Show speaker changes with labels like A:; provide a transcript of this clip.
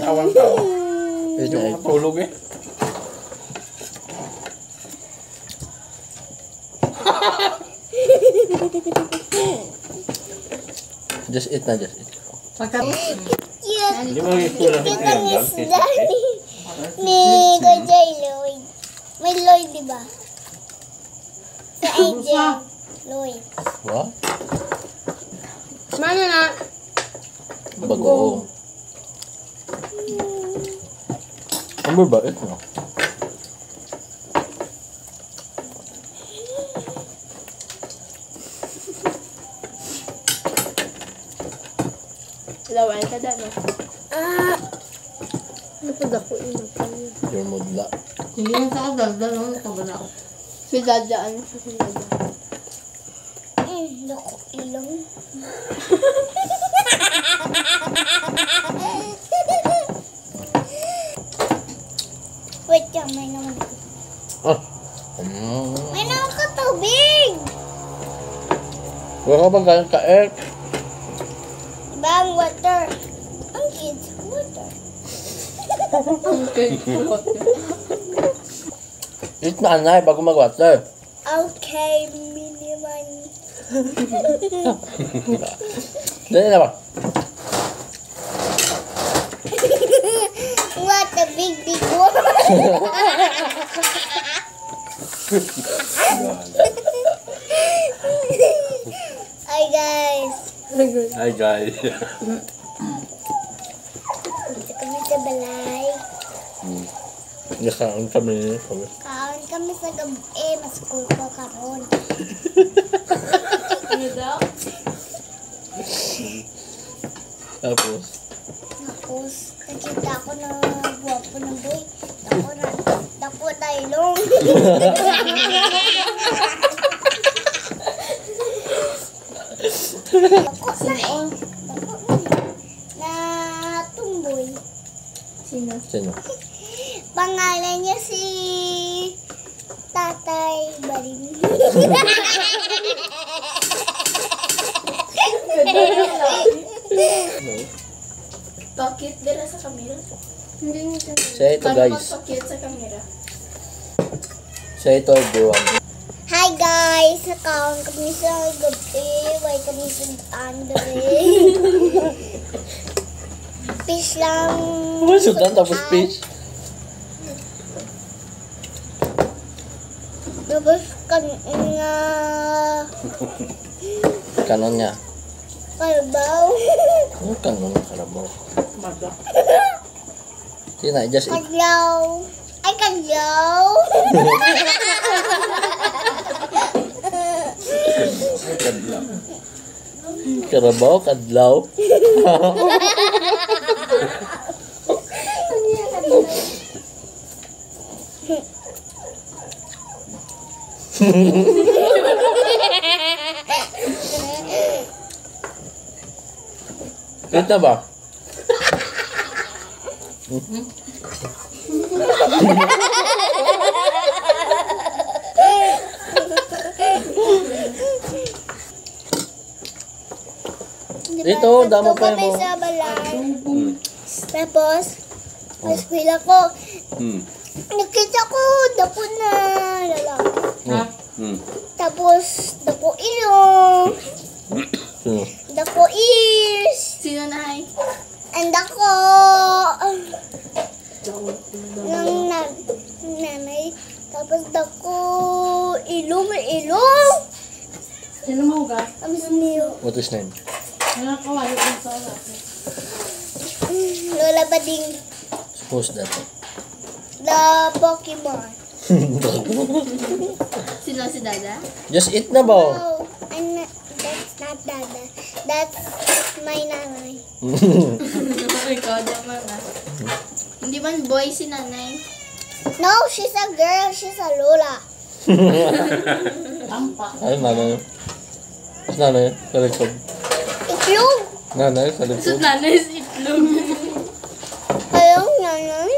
A: Kawan-kawan. Hindi mo matulog eh.
B: Just eat na, just eat.
A: Hindi mo ikulang sa triangle.
C: Ni Kuya Lloyd. May Lloyd, di ba? Sa Angel. Lloyd.
B: What?
D: Mana na?
B: Bagoong. Ano ba ito?
D: Lawal ka dyan, no? Napag ako inang
B: Your mudla.
E: Hindi yan sa kadaldal, no? Kabala ko.
D: Si Dada, ano sa si Dada?
C: Naku, ilong. Wait lang, may naman ako.
B: Ah.
C: May naman ka tubig!
B: Wala ka bang kayang kaek?
C: Diba ang water? Ang kids, water.
D: Okay.
B: Eat na, anay, bago mag-water.
C: Okay, miniman.
B: Dali na ba?
C: What a big one. Hi guys.
A: Hi guys.
C: Dito kami sa balay.
B: Nakaon kami.
C: Kaon kami sa gabi. Mas-cool ko karon.
D: Ano daw?
B: Tapos,
C: Tapos, nakita ko na guwapo ng boy. Dako na ilong. Dako na eh. Dako na tumboy.
D: Sino?
B: sino?
C: Pangalan niya si Tatay Baring.
D: Bakit dira sa kamera? Hindi mo siya.
B: Say ito, guys.
D: Bakit sa kamera?
B: Say ito, everyone.
C: Hi guys! Nakaon kami sa gabi. Way kami sa Andre. Fish lang.
B: Sudan, tapos speech.
C: Tapos
B: Kanon niya.
C: kalbaw.
B: Ano kanon ng kalabaw?
D: Maga.
B: Sina, just eat.
C: Kadlaw. Ay, kadlaw.
B: Karabaw, kadlaw. Ito ba? Ito, damo pa
C: kami
B: mo.
C: sa balay. Tapos, eskwela ko. Nakita ko, dako na lalaki. Tapos, dako ilong.
B: Sino?
C: Dako ears.
D: Sino na ay?
C: And dako ng nanay. Tapos dako ilong.
E: Sino mahugas?
C: Tapos niyo.
B: What is name?
E: Ano kawayo ang sa wala?
C: Lola Bading.
B: Who's that?
C: The Pokemon.
D: Sino si Dada?
B: Just eat na ba?
C: No, that's not Dada. That's my nanay.
D: Ikaw naman ah. Hindi man boy si nanay.
C: No, she's a girl. She's a Lola.
E: Tampa.
B: Ay, nanay. Mas nanay, sa likod.
C: Itlog.
B: Nanay, sa
D: So
B: likod.
D: nanay si itlog.
C: Ayong nanay.